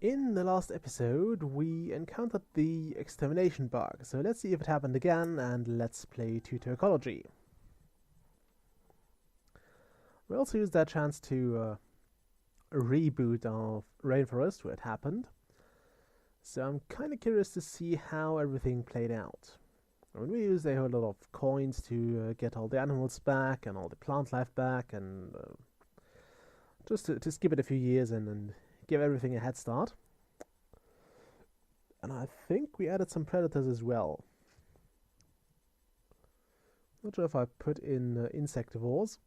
In the last episode, we encountered the extermination bug, so let's see if it happened again, and let's play Tyto Ecology. We also used that chance to reboot our rainforest where it happened, so I'm kind of curious to see how everything played out. I mean, we used a whole lot of coins to get all the animals back and all the plant life back, and just to skip it a few years and give everything a head start. And I think we added some predators as well. Not sure if I put in insectivores.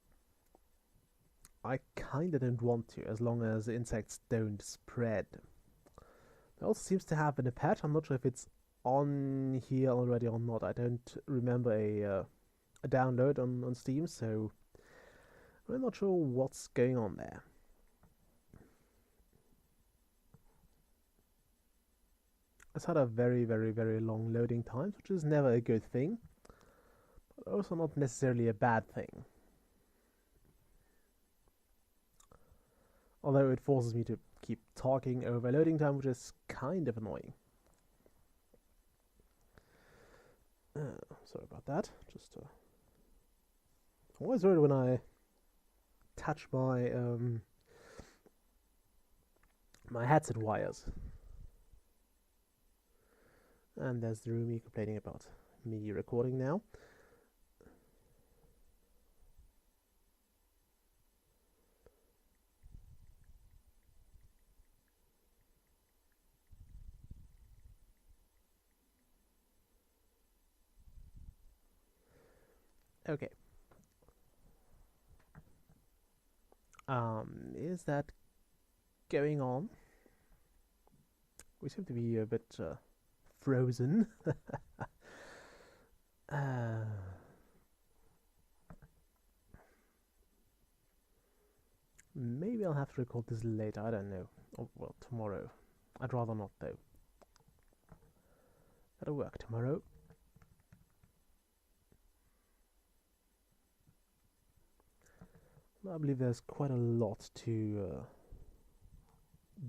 I kinda don't want to, as long as insects don't spread. There also seems to have been a patch. I'm not sure if it's on here already or not. I don't remember a download on Steam, so I'm not sure what's going on there. It's had a very long loading times, which is never a good thing, but also not necessarily a bad thing. Although it forces me to keep talking over loading time, which is kind of annoying. Sorry about that. I'm always worried when I touch my my headset wires. And there's the Rumi complaining about me recording now. Okay. Is that going on? We seem to be a bit frozen. Maybe I'll have to record this later, I don't know. Oh, well, tomorrow. I'd rather not, though. Gotta work tomorrow. I believe there's quite a lot to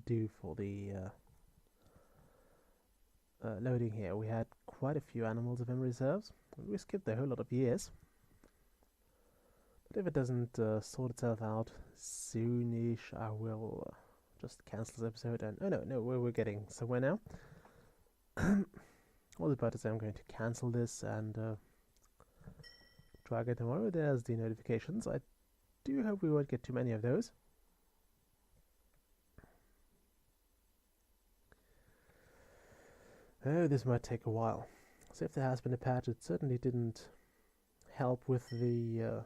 do for the loading here. We had quite a few animals of memory reserves. We skipped a whole lot of years. But if it doesn't sort itself out soonish, I will just cancel this episode and... Oh no, we're getting somewhere now. All about to say I'm going to cancel this and try again tomorrow. There's the notifications. I do hope we won't get too many of those. Oh, this might take a while. So if there has been a patch, it certainly didn't help with the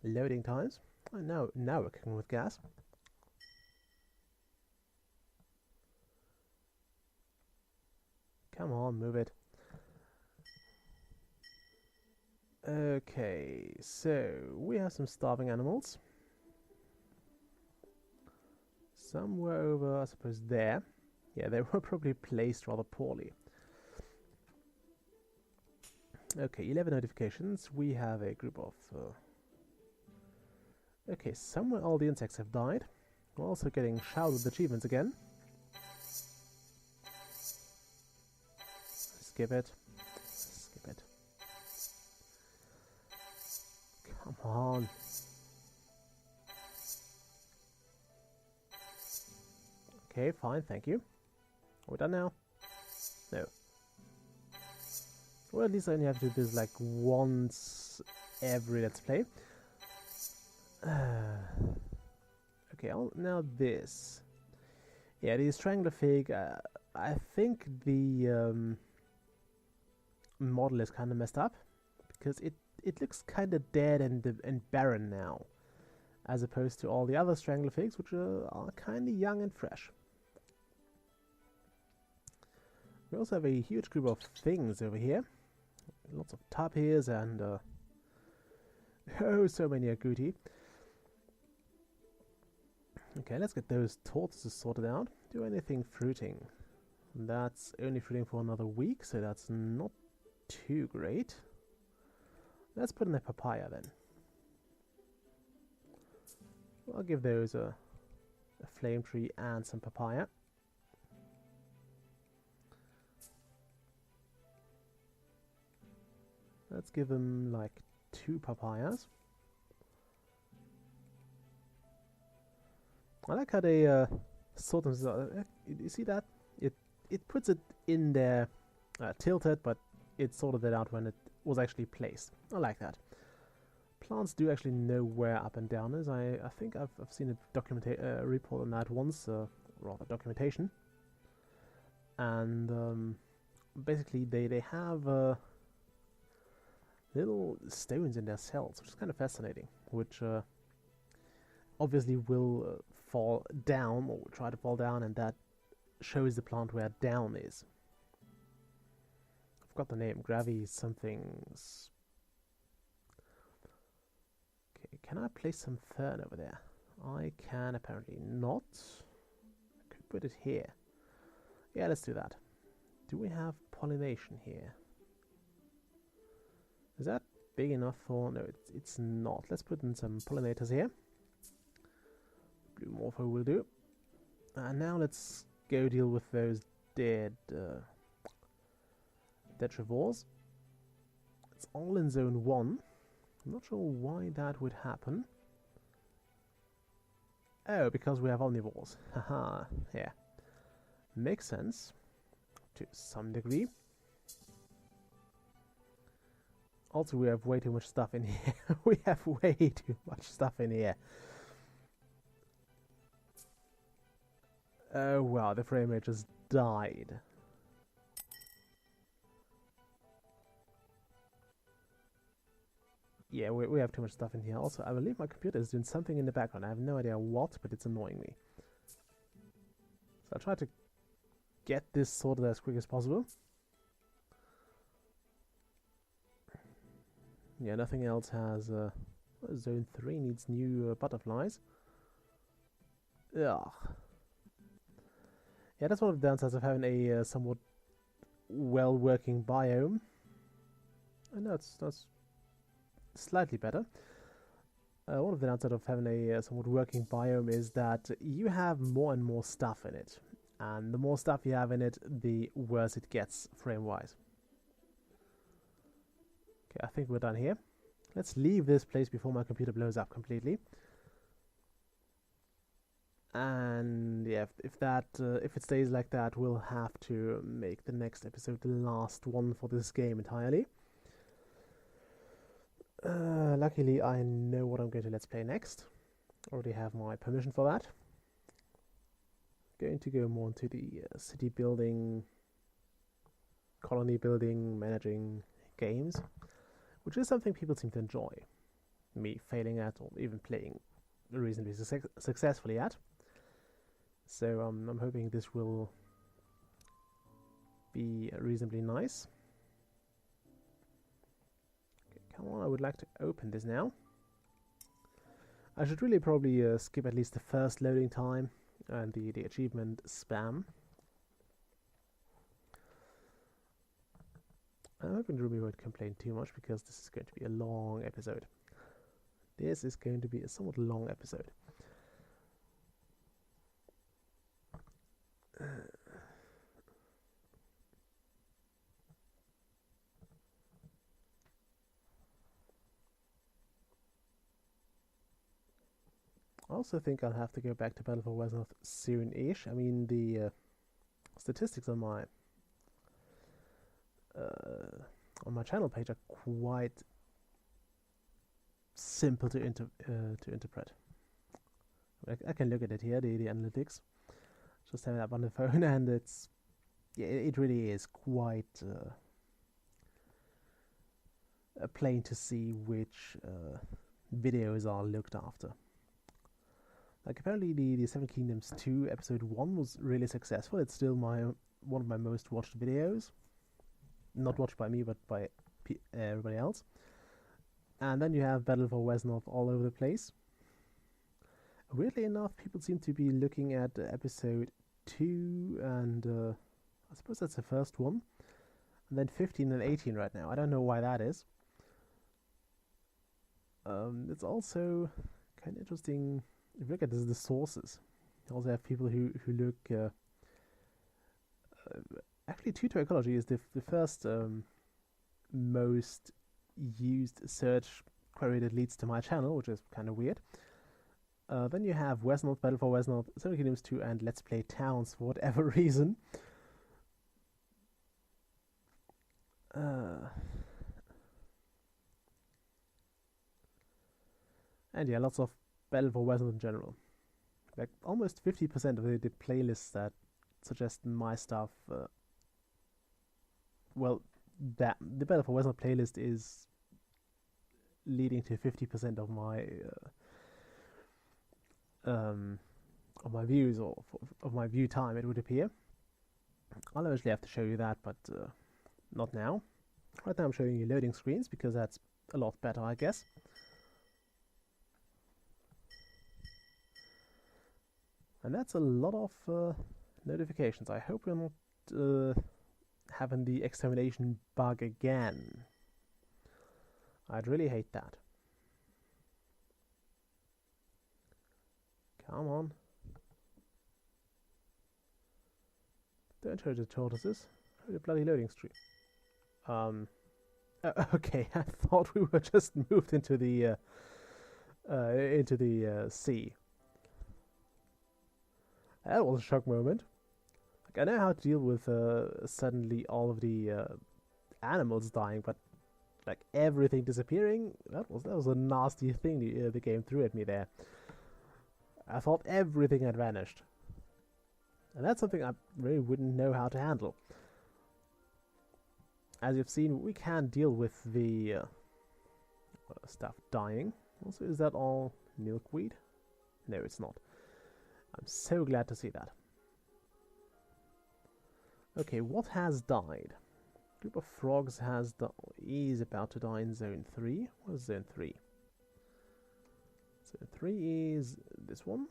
loading times. Oh, now we're cooking with gas. Come on, move it. Okay, so we have some starving animals. Some were over, I suppose, there. Yeah, they were probably placed rather poorly. Okay, 11 notifications. We have a group of... Okay, somewhere all the insects have died. We're also getting showered with achievements again. Skip it. Skip it. Come on. Okay, fine, thank you. Are we done now? No. Well, at least I only have to do this like once every Let's Play. Okay, now this. Yeah, the strangler fig, I think the model is kind of messed up, because it looks kind of dead and barren now, as opposed to all the other strangler figs, which are kind of young and fresh. We also have a huge group of things over here. Lots of tapirs and oh, so many agouti. Okay, let's get those tortoises sorted out. Do anything fruiting. That's only fruiting for another week, so that's not too great. Let's put in a papaya then. I'll give those a a flame tree, and some papaya. Let's give them like 2 papayas. I like how they sort them. You see that? It puts it in there tilted, but it sorted it out when it was actually placed. I like that. Plants do actually know where up and down is. I think I've seen a report on that once, rather documentation. And basically they have little stones in their cells, which is kind of fascinating, which obviously will fall down, or try to fall down, and that shows the plant where down is. I've got the name, Gravy something's... Okay, can I place some fern over there? I can apparently not. I could put it here. Yeah, let's do that. Do we have pollination here? Is that big enough for... No, it's not. Let's put in some pollinators here. Blue morpho will do. And now let's go deal with those dead detrivores. It's all in zone 1. I'm not sure why that would happen. Oh, because we have omnivores. Haha, yeah. Makes sense to some degree. Also, we have way too much stuff in here. We have way too much stuff in here. Oh wow, the frame rate just died. Yeah, we have too much stuff in here. Also, I believe my computer is doing something in the background. I have no idea what, but it's annoying me. So I'll try to get this sorted as quick as possible. Yeah, nothing else has... Zone 3 needs new butterflies. Ugh. Yeah, that's one of the downsides of having a somewhat well-working biome. And that's slightly better. One of the downsides of having a somewhat working biome is that you have more and more stuff in it. And the more stuff you have in it, the worse it gets frame-wise. Okay, I think we're done here. Let's leave this place before my computer blows up completely. And yeah, if it stays like that, we'll have to make the next episode the last one for this game entirely. Luckily, I know what I'm going to let's play next. Already have my permission for that. Going to go more into the city building, colony building, managing games, which is something people seem to enjoy. Me failing at, or even playing reasonably successfully at. So I'm hoping this will be reasonably nice. Okay, come on, I would like to open this now. I should really probably skip at least the first loading time and the achievement spam. I'm hoping Ruby won't complain too much, because this is going to be a long episode. This is going to be a somewhat long episode. I also think I'll have to go back to Battle for Westnorth soon-ish. I mean, the statistics on my channel page are quite simple to interpret. I can look at it here, the analytics. Just have it up on the phone, and it's, yeah, it really is quite plain to see which videos are looked after. Like, apparently the Seven Kingdoms 2 episode 1 was really successful. It's still one of my most watched videos. Not watched by me, but by everybody else. And then you have Battle for Westnorth all over the place. Weirdly enough, people seem to be looking at episode 2, and I suppose that's the first one. And then 15 and 18 right now. I don't know why that is. It's also kind of interesting. If you look at this, the sources. You also have people who look. Actually, Tyto Ecology is the first most used search query that leads to my channel, which is kind of weird. Then you have Westnorth, Battle for Westnorth, Seven Kingdoms 2, and Let's Play Towns for whatever reason. And yeah, lots of Battle for Westnorth in general. Like almost 50% of the playlists that suggest my stuff. Well, that the Battle for Westnorth playlist is leading to 50% of my views, or of my view time, it would appear. I'll eventually have to show you that, but not now. Right now I'm showing you loading screens because that's a lot better, I guess. And that's a lot of notifications. I hope we're not having the extermination bug again. I'd really hate that. Come on. Don't show the tortoises. Show the bloody loading screen. Okay, I thought we were just moved into the sea. That was a shock moment. Like, I know how to deal with suddenly all of the animals dying, but like everything disappearing, that was a nasty thing the game threw at me there. I thought everything had vanished. And that's something I really wouldn't know how to handle. As you've seen, we can deal with the stuff dying. Also, is that all milkweed? No, it's not. I'm so glad to see that. Okay, what has died? Group of frogs is about to die in zone 3. What is zone 3? Zone 3 is this one.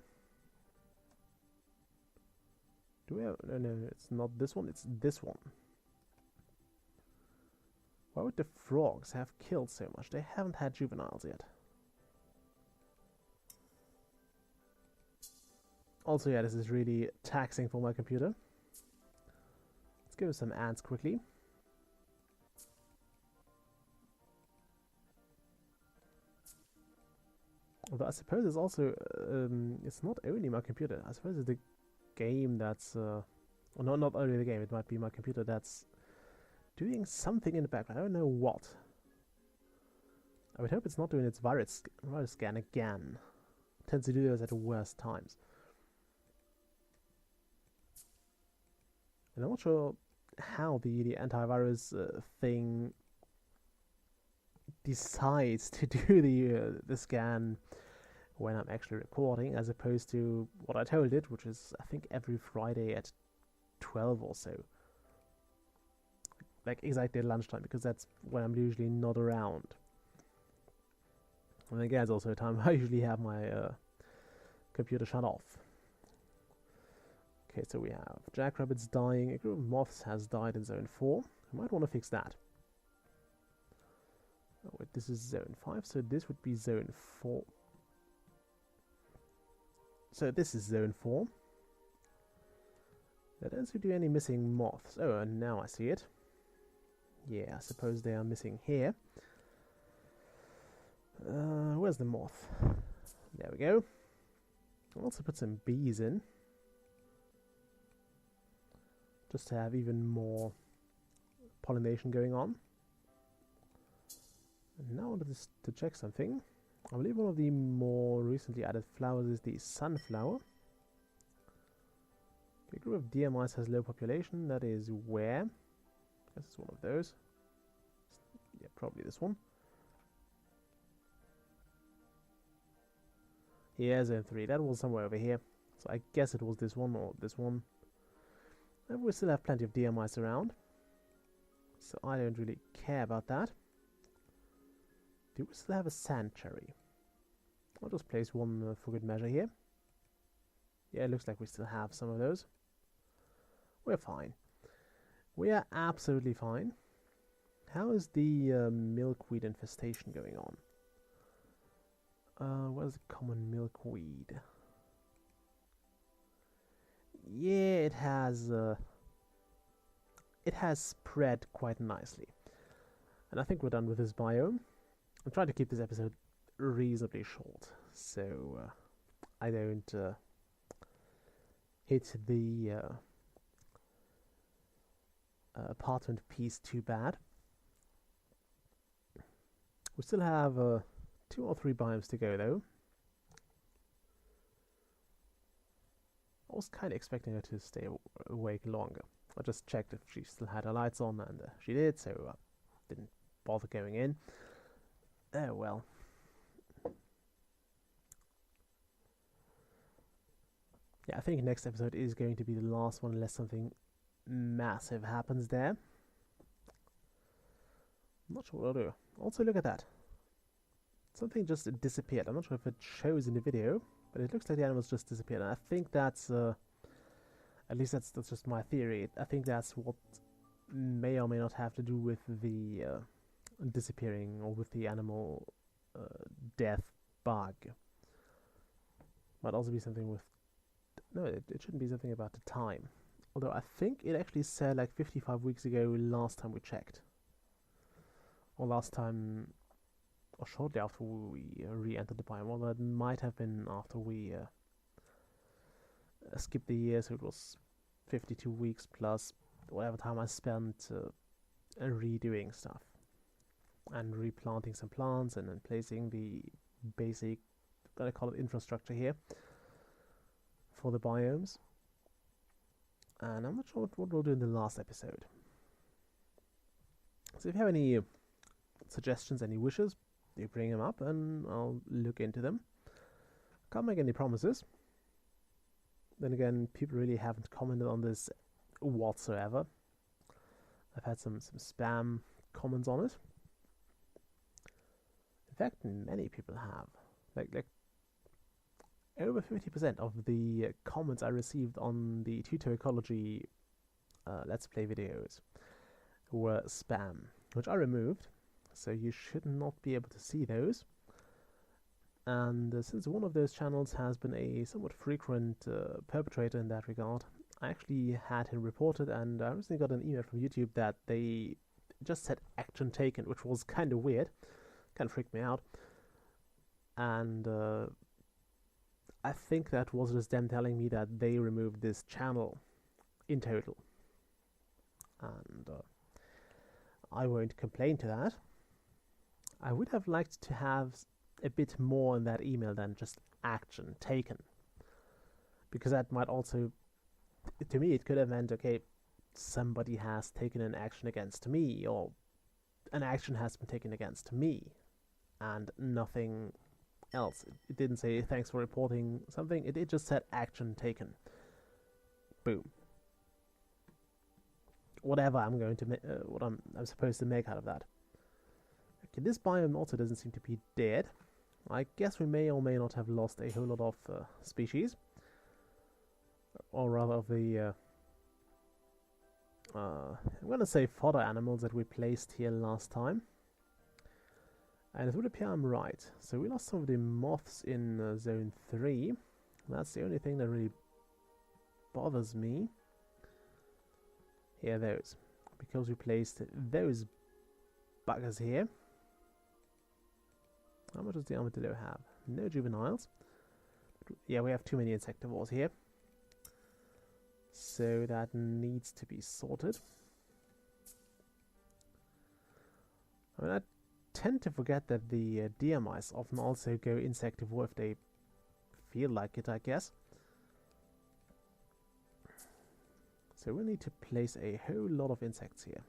Do we have... No, it's not this one, it's this one. Why would the frogs have killed so much? They haven't had juveniles yet. Also, yeah, this is really taxing for my computer. Let's give it some ants quickly. Although I suppose it's also, it's not only my computer. I suppose it's the game that's, well, not only the game, it might be my computer that's doing something in the background. I don't know what. I would hope it's not doing its virus scan again. It tends to do those at the worst times. And I'm not sure how the antivirus thing decides to do the scan when I'm actually recording, as opposed to what I told it, which is I think every Friday at 12 or so. Like exactly at lunchtime, because that's when I'm usually not around. And again, it's also a time I usually have my computer shut off. Okay, so we have jackrabbits dying. A group of moths has died in zone 4. I might want to fix that. Oh wait, this is zone 5, so this would be zone 4. So this is zone 4. I don't see any missing moths. Oh, and now I see it. Yeah, I suppose they are missing here. Where's the moth? There we go. I'll also put some bees in, just to have even more pollination going on. And now I wanted to check something. I believe one of the more recently added flowers is the sunflower. Okay, a group of deer mice has low population. That is where? I guess it's one of those. Yeah, probably this one. Yeah, zone 3. That was somewhere over here. So I guess it was this one or this one. And we still have plenty of deer mice around, so I don't really care about that. Do we still have a sand cherry? I'll just place one for good measure here. Yeah, it looks like we still have some of those. We're fine. We are absolutely fine. How is the milkweed infestation going on? What is the common milkweed? yeah, it has spread quite nicely. And I think we're done with this biome. I'm trying to keep this episode reasonably short, so I don't hit the apartment piece too bad. We still have 2 or 3 biomes to go, though. I was kind of expecting her to stay awake longer. I just checked if she still had her lights on, and she did, so I didn't bother going in. Oh well. Yeah, I think next episode is going to be the last one unless something massive happens there. I'm not sure what I'll do. Also, look at that. Something just disappeared. I'm not sure if it shows in the video, but it looks like the animals just disappeared. And I think that's, at least that's just my theory. I think that's what may or may not have to do with the disappearing or with the animal death bug. Might also be something with... No, it shouldn't be something about the time. Although I think it actually said like 55 weeks ago last time we checked. Or last time... or shortly after we re-entered the biome. Although it might have been after we skipped the year, so it was 52 weeks plus whatever time I spent redoing stuff. And replanting some plants and then placing the basic, gotta call it infrastructure here, for the biomes. And I'm not sure what we'll do in the last episode. So if you have any suggestions, any wishes, you bring them up and I'll look into them. Can't make any promises. Then again, people really haven't commented on this whatsoever. I've had some spam comments on it. In fact, many people have. Like over 50% of the comments I received on the Tyto Ecology Let's Play videos were spam, which I removed, so you should not be able to see those. And since one of those channels has been a somewhat frequent perpetrator in that regard, I actually had him reported, and I recently got an email from YouTube that they just said action taken, which was kind of weird, kind of freaked me out. And I think that was just them telling me that they removed this channel in total. And I won't complain to that. I would have liked to have a bit more in that email than just action taken. Because that might also, to me, it could have meant, okay, somebody has taken an action against me, or an action has been taken against me, and nothing else. It didn't say thanks for reporting something, it just said action taken. Boom. Whatever I'm going to what I'm supposed to make out of that. Okay, this biome also doesn't seem to be dead. I guess we may or may not have lost a whole lot of species, or rather of the I'm gonna say fodder animals that we placed here last time. And it would appear I'm right. So we lost some of the moths in zone 3. That's the only thing that really bothers me. Here, those. Because we placed those buggers here. How much does the armadillo have? No juveniles. Yeah, we have too many insectivores here. So that needs to be sorted. I mean, I tend to forget that the deer mice often also go insectivore if they feel like it, I guess. So we'll need to place a whole lot of insects here.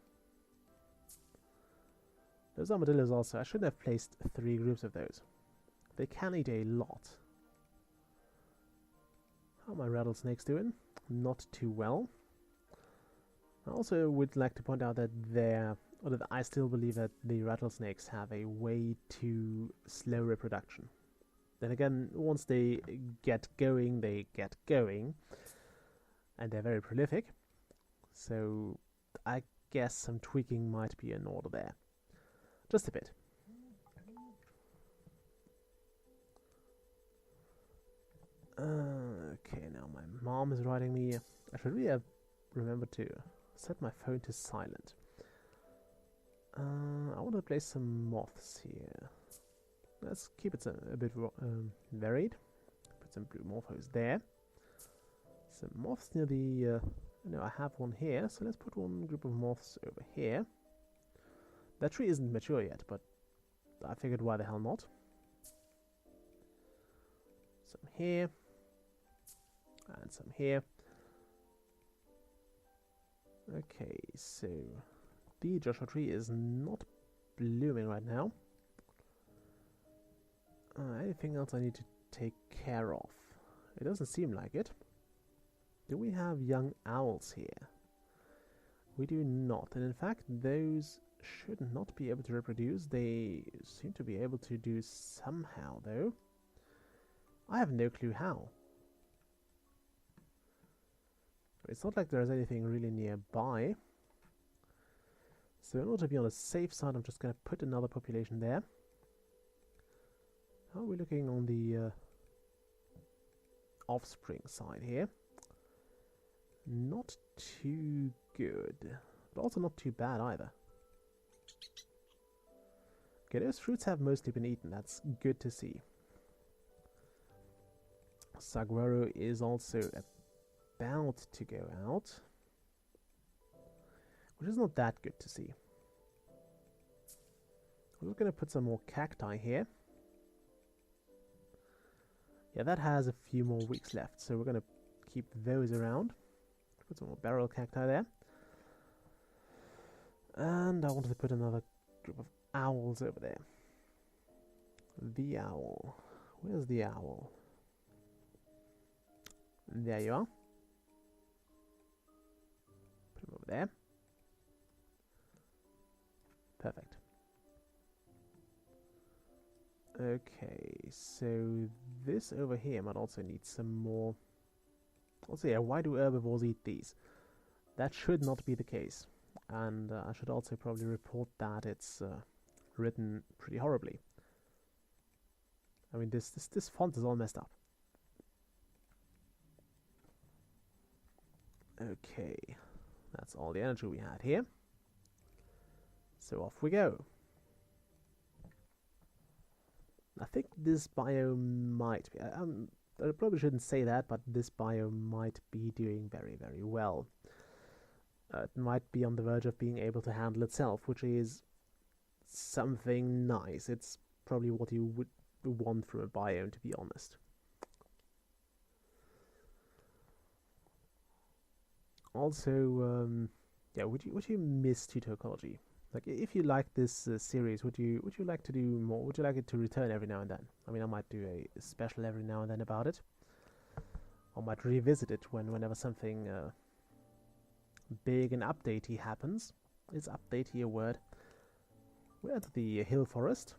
Those armadillos also, I shouldn't have placed 3 groups of those. They can eat a lot. How are my rattlesnakes doing? Not too well. I also would like to point out that I still believe that the rattlesnakes have a way too slow reproduction. Then again, once they get going, and they're very prolific. So I guess some tweaking might be in order there. Just a bit. Okay, now my mom is writing me. I should really have remembered to set my phone to silent. I want to place some moths here. Let's keep it a bit varied. Put some blue morphos there. Some moths near the... no, I have one here, so let's put one group of moths over here. That tree isn't mature yet, but I figured why the hell not. Some here. And some here. Okay, so the Joshua tree is not blooming right now. Anything else I need to take care of? It doesn't seem like it. Do we have young owls here? We do not, and in fact those should not be able to reproduce. They seem to be able to do somehow though. I have no clue how. It's not like there's anything really nearby. So in order to be on the safe side, I'm just going to put another population there. How are we looking on the offspring side here? Not too good, but also not too bad either. Okay, those fruits have mostly been eaten. That's good to see. Saguaro is also about to go out, which is not that good to see. We're going to put some more cacti here. Yeah, that has a few more weeks left, so we're going to keep those around. Put some more barrel cacti there. And I wanted to put another group of owls over there. The owl. Where's the owl? There you are. Put him over there. Perfect. Okay, so this over here might also need some more. Also, yeah, why do herbivores eat these? That should not be the case. And I should also probably report that it's written pretty horribly. I mean, this font is all messed up. Okay, that's all the energy we had here. So off we go. I think this biome might be... I probably shouldn't say that, but this biome might be doing very, very well. It might be on the verge of being able to handle itself, which is something nice. It's probably what you would want from a biome, to be honest. Also, yeah, would you miss Tyto Ecology? Like, if you like this series, would you like to do more? Would you like it to return every now and then? I mean, I might do a special every now and then about it. I might revisit it whenever something big and updatey happens. Is updatey a word? We're at the hill forest.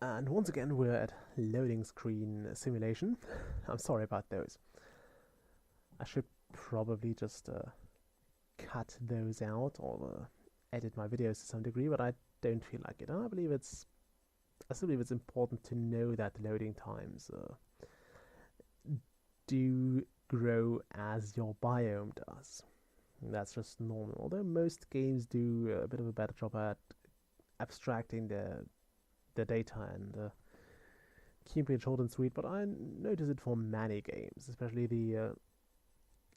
And once again, we're at loading screen simulation. I'm sorry about those. I should probably just cut those out or edit my videos to some degree, but I don't feel like it. And I still believe it's important to know that the loading times do grow as your biome does. That's just normal. Although most games do a bit of a better job at abstracting the data and keeping it short and sweet, but I notice it for many games, especially the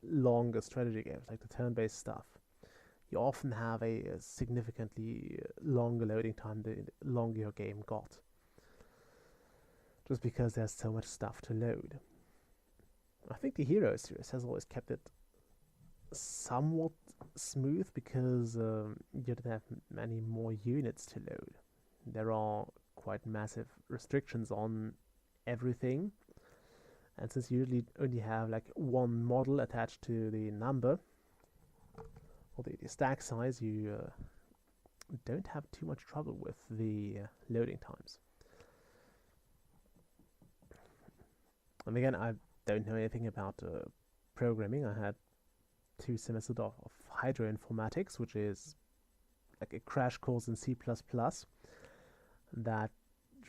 longer strategy games, like the turn-based stuff. You often have a significantly longer loading time the longer your game got, just because there's so much stuff to load. I think the Hero series has always kept it somewhat smooth because you don't have many more units to load. There are quite massive restrictions on everything, and since you usually only have like one model attached to the number or the stack size, you don't have too much trouble with the loading times. And again, I don't know anything about programming. I had 2 semesters of hydroinformatics, which is like a crash course in C++ that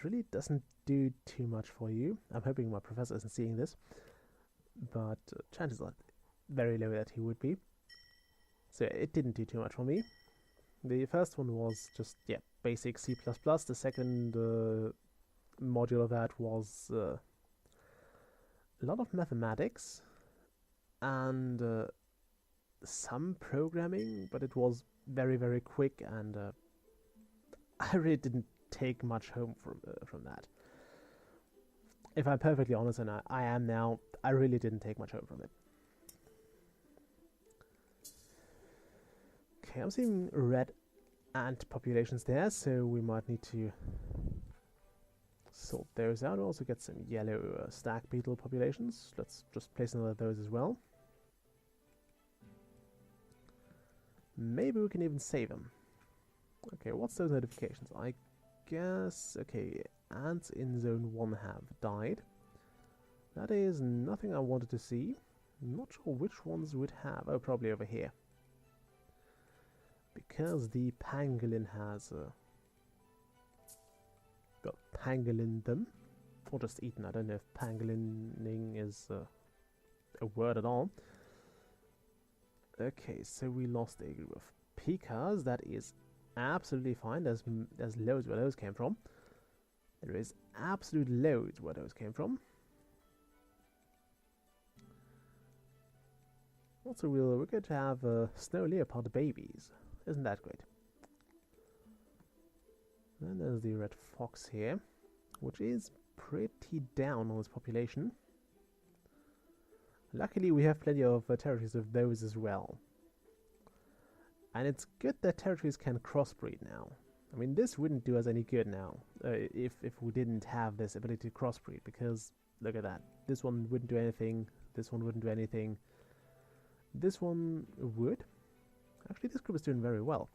really doesn't do too much for you. I'm hoping my professor isn't seeing this, but chances are very low that he would be. So it didn't do too much for me. The first one was just, yeah, basic C++. The second module of that was a lot of mathematics and some programming, but it was very, very quick, and I really didn't take much home from that. If I'm perfectly honest, and I am now, I really didn't take much home from it. Okay, I'm seeing red ant populations there, so we might need to sort those out. We'll also get some yellow stag beetle populations. Let's just place another of those as well. Maybe we can even save them. Okay, what's those notifications? I guess, okay, ants in zone 1 have died. That is nothing I wanted to see. I'm not sure which ones would have. Oh, probably over here. Because the pangolin has got pangolin them, or just eaten. I don't know if pangolining is a word at all. Okay, so we lost a group of pikas. That is absolutely fine. There's loads where those came from. There is absolute loads where those came from. Also, we're going to have snow leopard babies. Isn't that great? Then there's the red fox here, which is pretty down on its population. Luckily, we have plenty of territories of those as well. And it's good that territories can crossbreed now. I mean, this wouldn't do us any good now if we didn't have this ability to crossbreed, because look at that. This one wouldn't do anything. This one wouldn't do anything. This one would. Actually, this group is doing very well.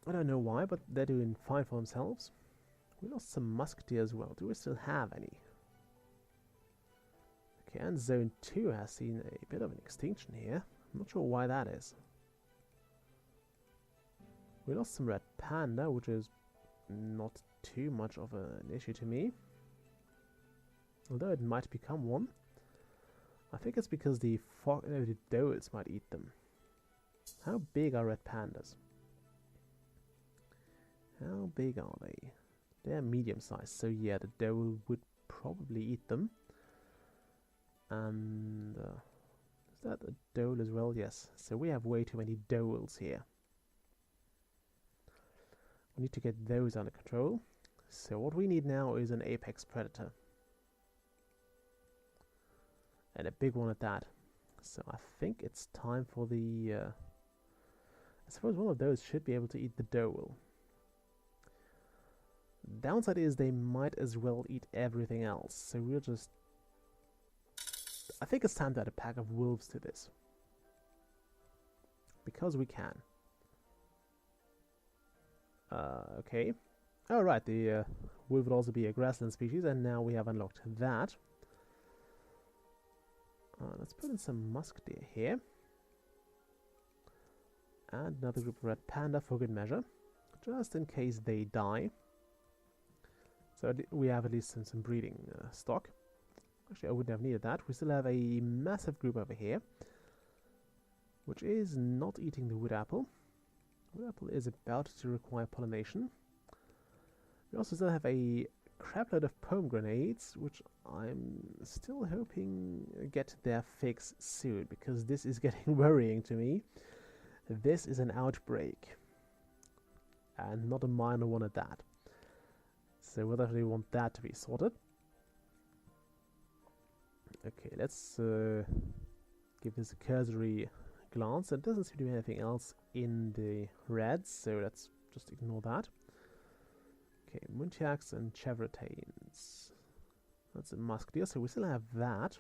I don't know why, but they're doing fine for themselves. We lost some musketeer as well. Do we still have any? Okay, and zone 2 has seen a bit of an extinction here. I'm not sure why that is. We lost some red panda, which is not too much of an issue to me. Although it might become one. I think it's because the does might eat them. How big are red pandas? How big are they? They're medium sized, so yeah, the doe would probably eat them. And is that a dole as well? Yes. So we have way too many doles here. We need to get those under control. So what we need now is an apex predator. And a big one at that. So I think it's time for the... I suppose one of those should be able to eat the dole. Downside is they might as well eat everything else. So we'll just... I think it's time to add a pack of wolves to this. Because we can. Okay. Oh, right, the wolf would also be a grassland species, and now we have unlocked that. Let's put in some musketeer here. And another group of red panda for good measure. Just in case they die. So we have at least some breeding stock. Actually, I wouldn't have needed that. We still have a massive group over here, which is not eating the wood apple. Wood apple is about to require pollination. We also still have a crapload of pomegranates, which I'm still hoping get their fix soon, because this is getting worrying to me. This is an outbreak, and not a minor one at that. So we'll definitely want that to be sorted. Okay, let's give this a cursory glance. It doesn't seem to be anything else in the reds, so let's just ignore that. Okay, Muntiaks and Chevretains. That's a musketeer, so we still have that.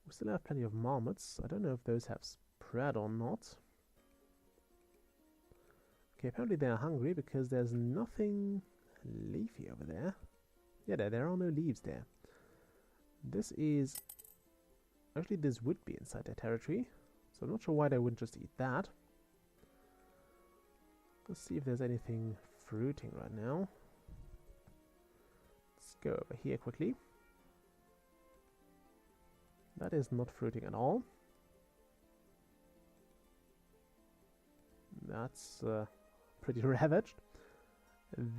We still have plenty of marmots. I don't know if those have spread or not. Okay, apparently they are hungry because there's nothing leafy over there. Yeah, there are no leaves there. This is... Actually, this would be inside their territory, so I'm not sure why they wouldn't just eat that. Let's see if there's anything fruiting right now. Let's go over here quickly. That is not fruiting at all. That's pretty ravaged.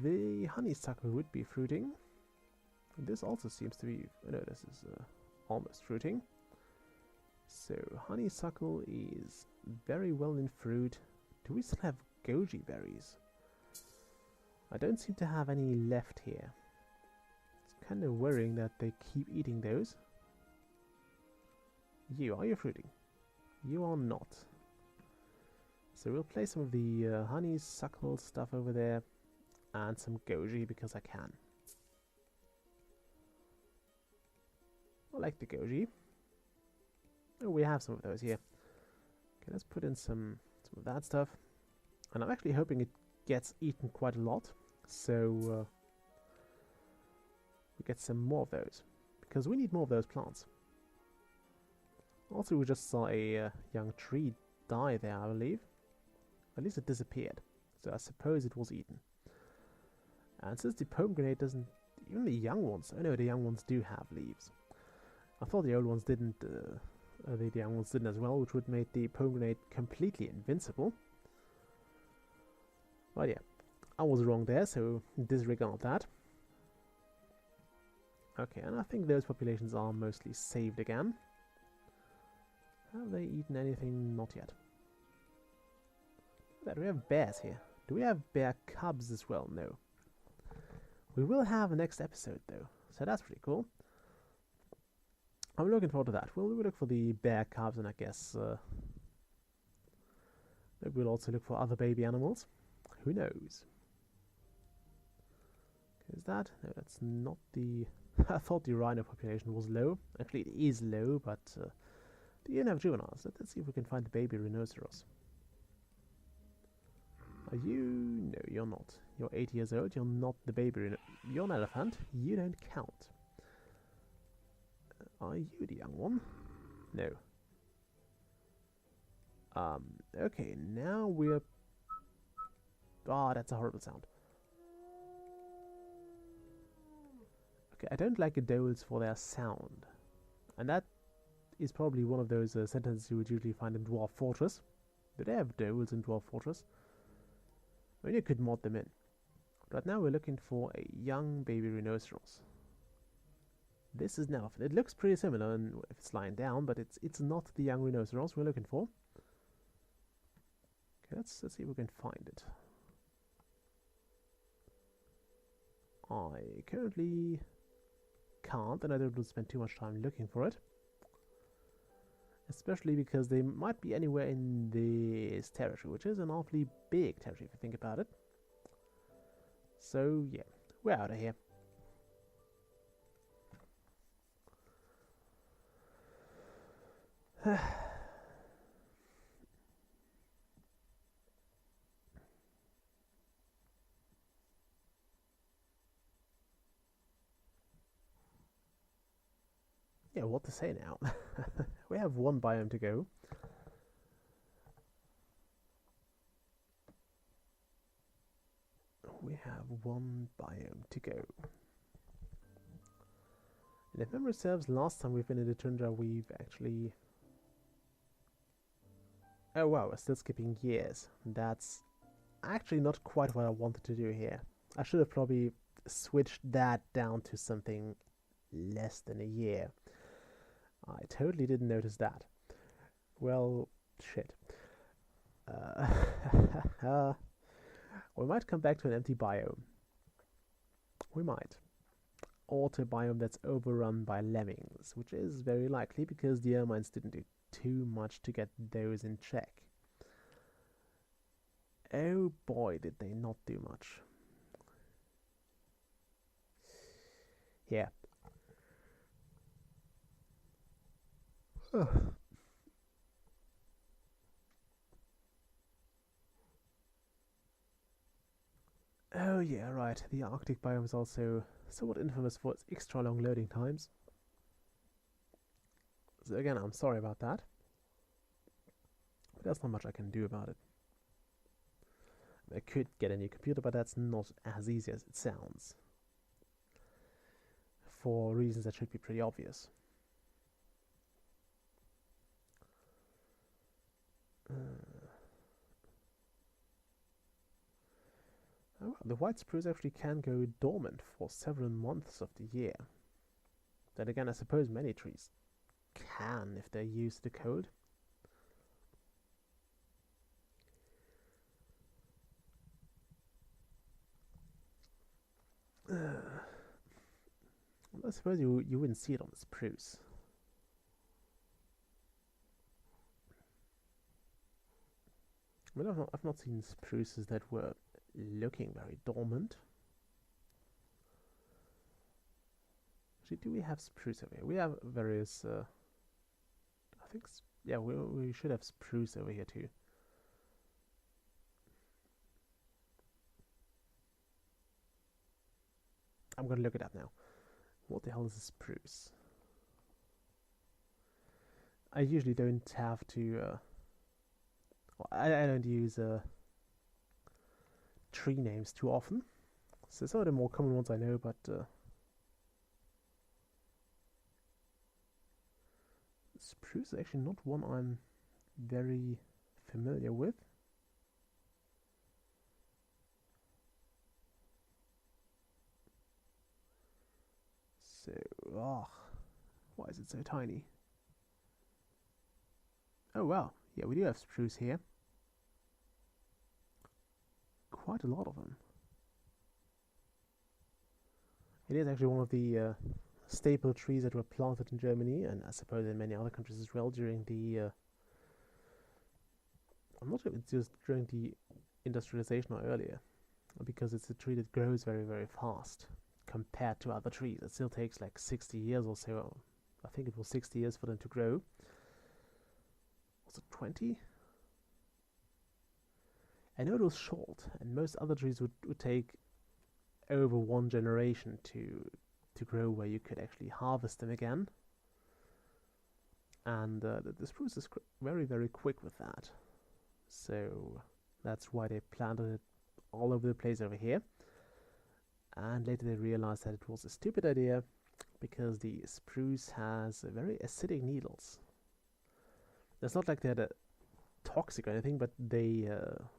The honeysuckle would be fruiting. This also seems to be... oh no, this is almost fruiting. So honeysuckle is very well in fruit. Do we still have goji berries? I don't seem to have any left here. It's kind of worrying that they keep eating those. Are you fruiting? You are not. So we'll place some of the honeysuckle stuff over there and some goji because I can. I like the goji. Oh, we have some of those here. Okay, let's put in some of that stuff. And I'm actually hoping it gets eaten quite a lot, so we get some more of those, because we need more of those plants. Also, we just saw a young tree die there, I believe. At least it disappeared, so I suppose it was eaten. And since the pomegranate doesn't... even the young ones... oh no, the young ones do have leaves. I thought the old ones didn't... the young ones didn't as well, which would make the pomegranate completely invincible. But yeah, I was wrong there, so disregard that. Okay, and I think those populations are mostly saved again. Have they eaten anything? Not yet. Do we have bears here? Do we have bear cubs as well? No. We will have a next episode though, so that's pretty cool. I'm looking forward to that. We'll look for the bear cubs, and I guess maybe we'll also look for other baby animals. Who knows? Is that? No, that's not the... I thought the rhino population was low. Actually, it is low, but they don't have juveniles. Let's see if we can find the baby rhinoceros. Are you... no, you're not. You're 8 years old. You're not the baby you're an elephant. You don't count. Are you the young one? No. Okay, now we're... ah, that's a horrible sound. Okay, I don't like adults for their sound. And that is probably one of those sentences you would usually find in Dwarf Fortress. Do they have doles in Dwarf Fortress? Maybe you could mod them in. Right now we're looking for a young baby rhinoceros. This is an elephant. It looks pretty similar if it's lying down, but it's not the young rhinoceros we're looking for. Okay, let's see if we can find it. I currently can't, and I don't want to spend too much time looking for it. Especially because they might be anywhere in this territory, which is an awfully big territory if you think about it. So yeah, we're out of here. Yeah, what to say now? We have one biome to go. We have one biome to go. And if memory serves, last time we've been in the tundra, we've actually... oh wow, we're still skipping years. That's actually not quite what I wanted to do here. I should have probably switched that down to something less than a year. I totally didn't notice that. Well, shit. We might come back to an empty biome. We might. Or to a biome that's overrun by lemmings, which is very likely because the ermines didn't do too much to get those in check. Oh boy, did they not do much. Yeah. Oh yeah, right. The Arctic biome is also somewhat infamous for its extra long loading times. So again, I'm sorry about that. But there's not much I can do about it. I could get a new computer, but that's not as easy as it sounds, for reasons that should be pretty obvious. Oh, the white spruce actually can go dormant for several months of the year. Then again, I suppose many trees can if they're used to the cold. I suppose you wouldn't see it on the spruce. I mean, I've not seen spruces that were looking very dormant. Actually, do we have spruce over here? We have various. I think, yeah, we should have spruce over here too. I'm gonna look it up now. What the hell is a spruce? I usually don't have to. I don't use tree names too often. So some of the more common ones I know, but spruce is actually not one I'm very familiar with. So, why is it so tiny? Oh wow, yeah, we do have spruce here. Quite a lot of them. It is actually one of the staple trees that were planted in Germany, and I suppose in many other countries as well during the I'm not sure if it's just during the industrialization or earlier, because it's a tree that grows very, very fast compared to other trees. It still takes like 60 years or so. I think it was 60 years for them to grow. Was it 20? I know it was short, and most other trees would take over one generation to grow where you could actually harvest them again. And the spruce is very, very quick with that. So that's why they planted it all over the place over here. And later they realized that it was a stupid idea because the spruce has very acidic needles. It's not like they're toxic or anything, but they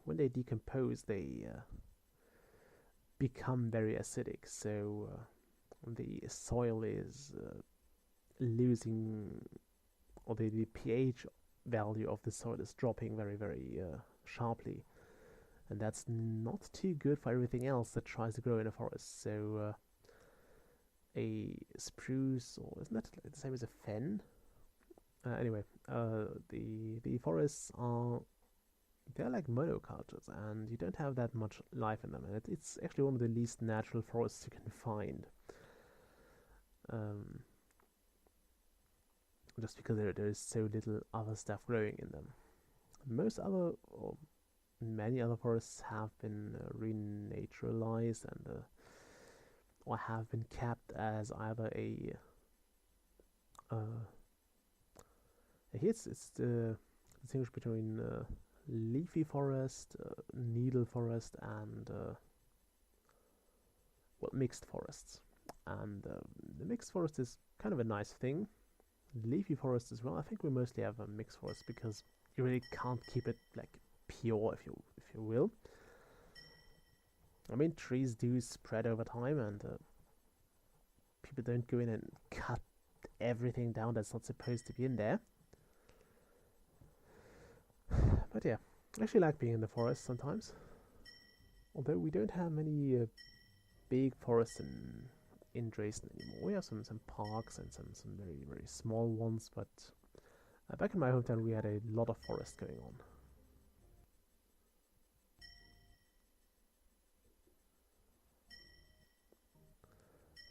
when they decompose, they become very acidic. So the soil is losing, or the pH value of the soil is dropping very, very sharply. And that's not too good for everything else that tries to grow in a forest. So a spruce, or isn't that the same as a fen? Anyway, the forests they're like monocultures, and you don't have that much life in them. And it's actually one of the least natural forests you can find. Just because there is so little other stuff growing in them. Most other, or many other forests have been renaturalized and or have been kept as either a here it's the distinguish between leafy forest, needle forest, and well, mixed forests. And the mixed forest is kind of a nice thing. Leafy forest as well. I think we mostly have a mixed forest because you really can't keep it like pure, if you will. I mean, trees do spread over time, and people don't go in and cut everything down that's not supposed to be in there. But yeah, I actually like being in the forest sometimes. Although we don't have many big forests in Dresden anymore. We have some parks and some very, very small ones, but back in my hometown we had a lot of forest going on.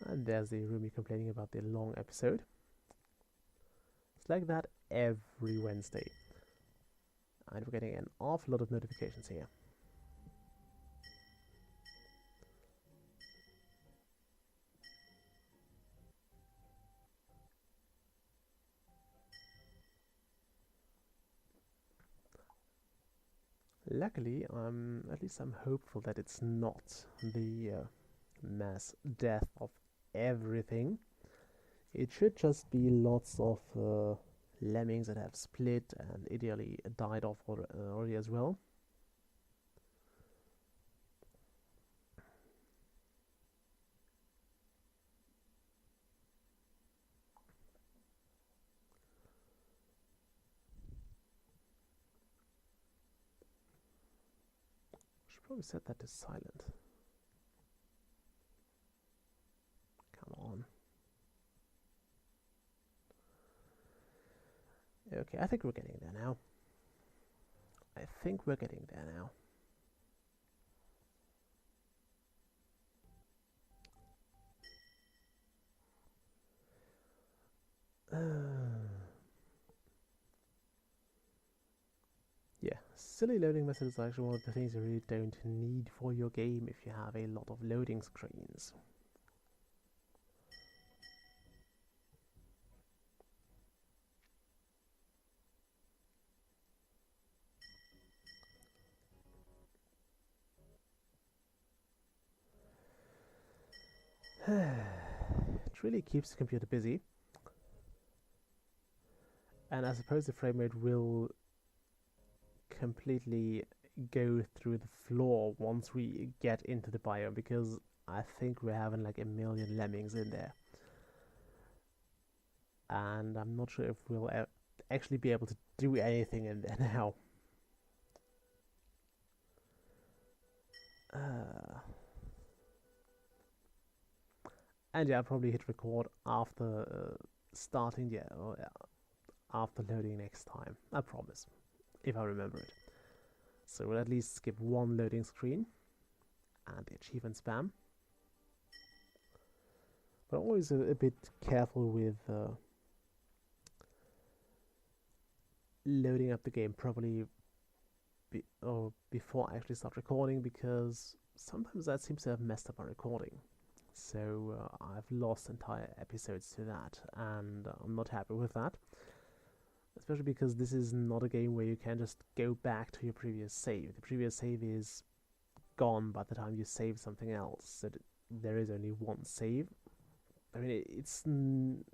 And there's the Rumi complaining about the long episode. It's like that every Wednesday. And we're getting an awful lot of notifications here. Luckily, at least I'm hopeful that it's not the mass death of everything. It should just be lots of lemmings that have split and ideally died off already as well. Should probably set that to silent. Come on. Okay, I think we're getting there now. I think we're getting there now. Yeah, silly loading method is actually one of the things you really don't need for your game if you have a lot of loading screens. It really keeps the computer busy. And I suppose the frame rate will completely go through the floor once we get into the biome, because I think we're having like 1 million lemmings in there. And I'm not sure if we'll actually be able to do anything in there now. And yeah, I'll probably hit record after starting, or after loading next time. I promise, if I remember it. So we'll at least skip one loading screen and the achievement spam. But I'm always a bit careful with loading up the game properly before I actually start recording, because sometimes that seems to have messed up my recording. So I've lost entire episodes to that, and I'm not happy with that. Especially because this is not a game where you can just go back to your previous save. The previous save is gone by the time you save something else, so there is only one save. I mean,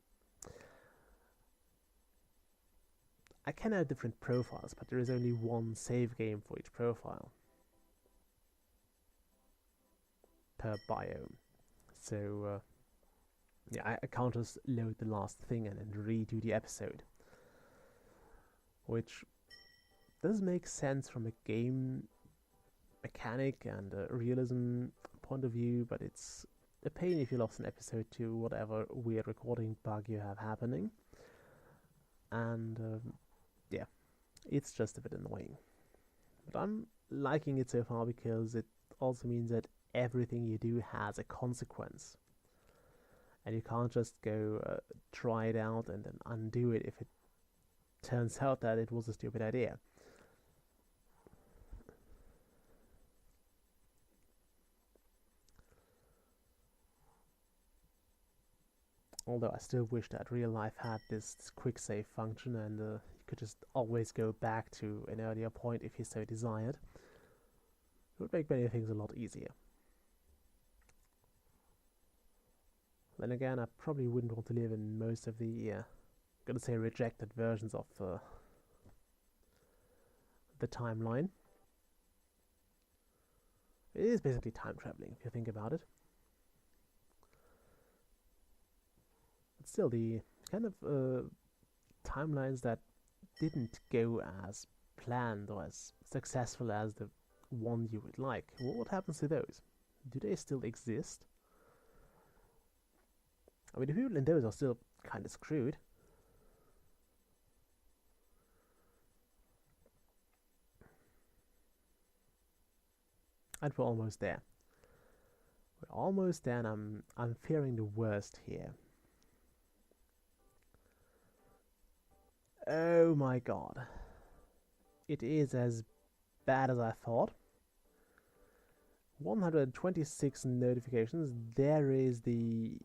I can have different profiles, but there is only one save game for each profile per biome. So yeah, I can't just load the last thing and then redo the episode, which does make sense from a game mechanic and a realism point of view, but it's a pain if you lost an episode to whatever weird recording bug you have happening. And yeah, it's just a bit annoying. But I'm liking it so far because it also means that everything you do has a consequence. And you can't just go try it out and then undo it if it turns out that it was a stupid idea. Although I still wish that real life had this quick save function, and you could just always go back to an earlier point if you so desired. It would make many things a lot easier. Then again, I probably wouldn't want to live in most of the, gonna say, rejected versions of the timeline. It is basically time traveling if you think about it. But still, the kind of timelines that didn't go as planned or as successful as the one you would like, what happens to those? Do they still exist? I mean, the people in those are still kind of screwed. And we're almost there. We're almost there, and I'm fearing the worst here. Oh my god. It is as bad as I thought. 126 notifications. There is the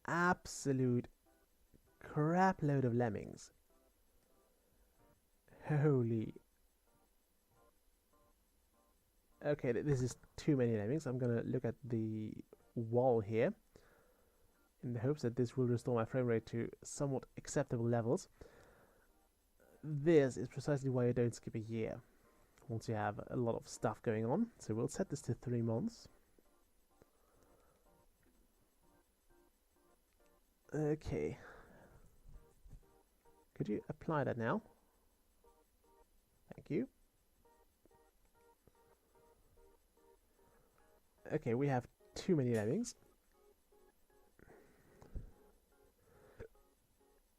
absolute crap load of lemmings. Holy Okay, this is too many lemmings. I'm gonna look at the wall here in the hopes that this will restore my frame rate to somewhat acceptable levels. This is precisely why you don't skip a year once you have a lot of stuff going on. So we'll set this to 3 months. Okay. Could you apply that now? Thank you. Okay, we have too many lemmings.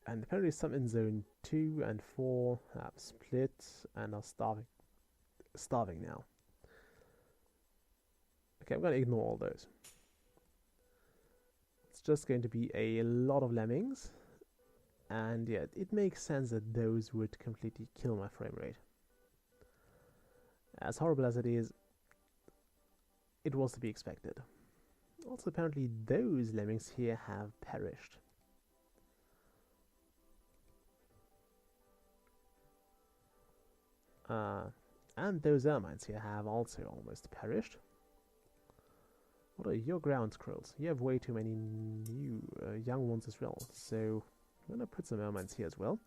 And apparently some in zone 2 and 4 have split and are starving now. Okay, I'm going to ignore all those. It's just going to be a lot of lemmings. And yeah, it makes sense that those would completely kill my frame rate. As horrible as it is, it was to be expected. Also, apparently those lemmings here have perished. And those ermines here have also almost perished. What are your ground squirrels? You have way too many new young ones as well, so I'm gonna put some ermines here as well.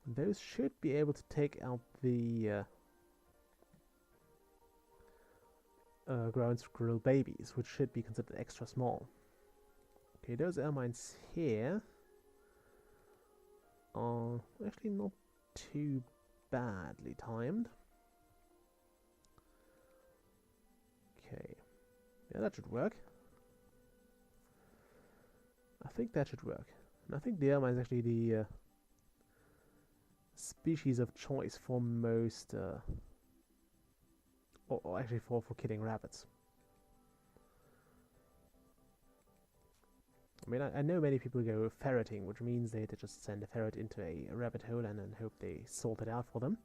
Those should be able to take out the ground squirrel babies, which should be considered extra small. Okay, those ermines here are actually not too badly timed. Okay, yeah, that should work. I think that should work. And I think the ermine is actually the species of choice for most, or actually for killing rabbits. I mean, I know many people go ferreting, which means they just send a ferret into a rabbit hole and then hope they sort it out for them.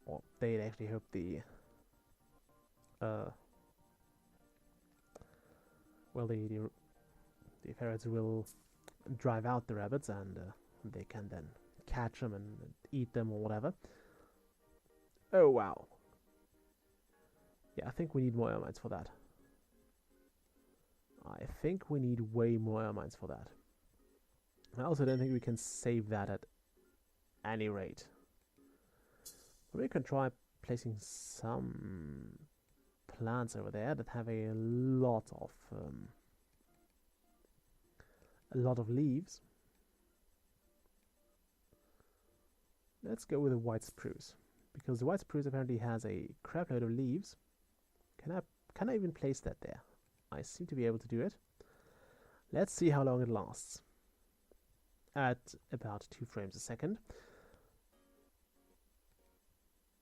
Or they actually hope the ferrets will drive out the rabbits and they can then catch them and eat them or whatever. Oh wow. Yeah, I think we need more ermines for that. I think we need way more ermines for that. I also don't think we can save that at any rate. But we can try placing some plants over there that have a lot of leaves. Let's go with a white spruce, because the white spruce apparently has a crap load of leaves. Can I even place that there? I seem to be able to do it. Let's see how long it lasts. At about 2 frames a second.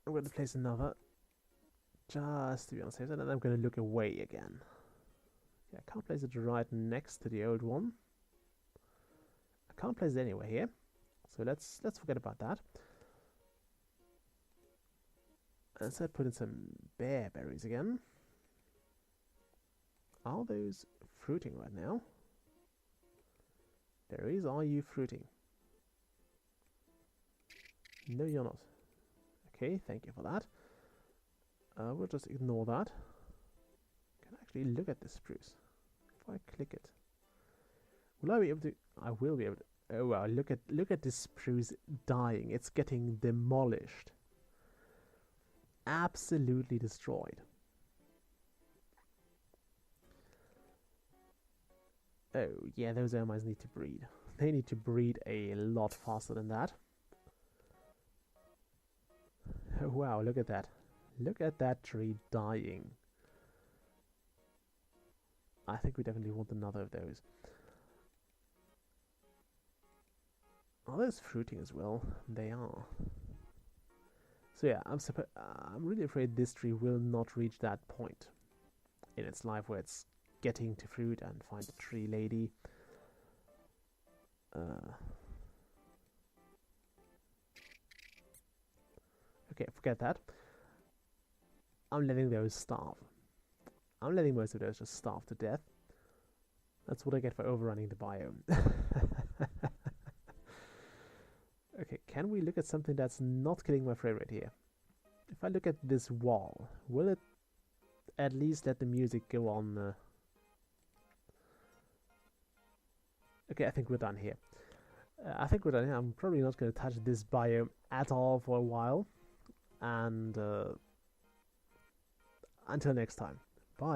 I'm going to place another just to be on the safe side, and I'm going to look away again. Yeah, I can't place it right next to the old one. I can't place it anywhere here, so let's forget about that. And instead put in some bearberries again. Are those fruiting right now? Berries, are you fruiting? No, you're not. Okay, thank you for that. We'll just ignore that. Can I actually look at this spruce? If I click it, will I be able to? I will be able to. Oh wow! Look at this spruce dying. It's getting demolished. Absolutely destroyed. Oh yeah, those ermines need to breed. They need to breed a lot faster than that. Oh wow, look at that. Look at that tree dying. I think we definitely want another of those. Are those fruiting as well? They are. So yeah, I'm really afraid this tree will not reach that point in its life where it's getting to fruit and find a tree lady. Okay, forget that. I'm letting those starve. I'm letting most of those just starve to death. That's what I get for overrunning the biome. Okay, can we look at something that's not killing my frame rate here? if I look at this wall, will it at least let the music go on? Okay, I think we're done here. I think we're done here. I'm probably not going to touch this biome at all for a while. And until next time. Bye.